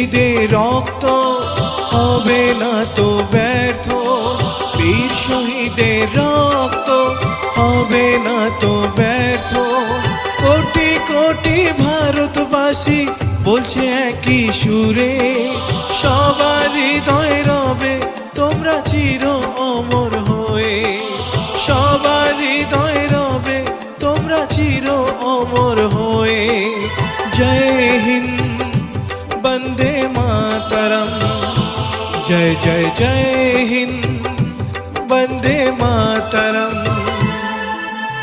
শহীদের রক্ত হবে না তো ব্যর্থ, বীর শহীদের রক্ত হবে না তো ব্যর্থ। কোটি কোটি ভারতবাসী বলছে একই সুরে, সবার হৃদয় রবে তোমরা চির অমর হয়ে, সবার হৃদয় রবে তোমরা চির অমর হয়ে। জয় হিন্দ, বন্দে মাতরম, জয় জয় জয় হিন্দ, বন্দে মাতরম।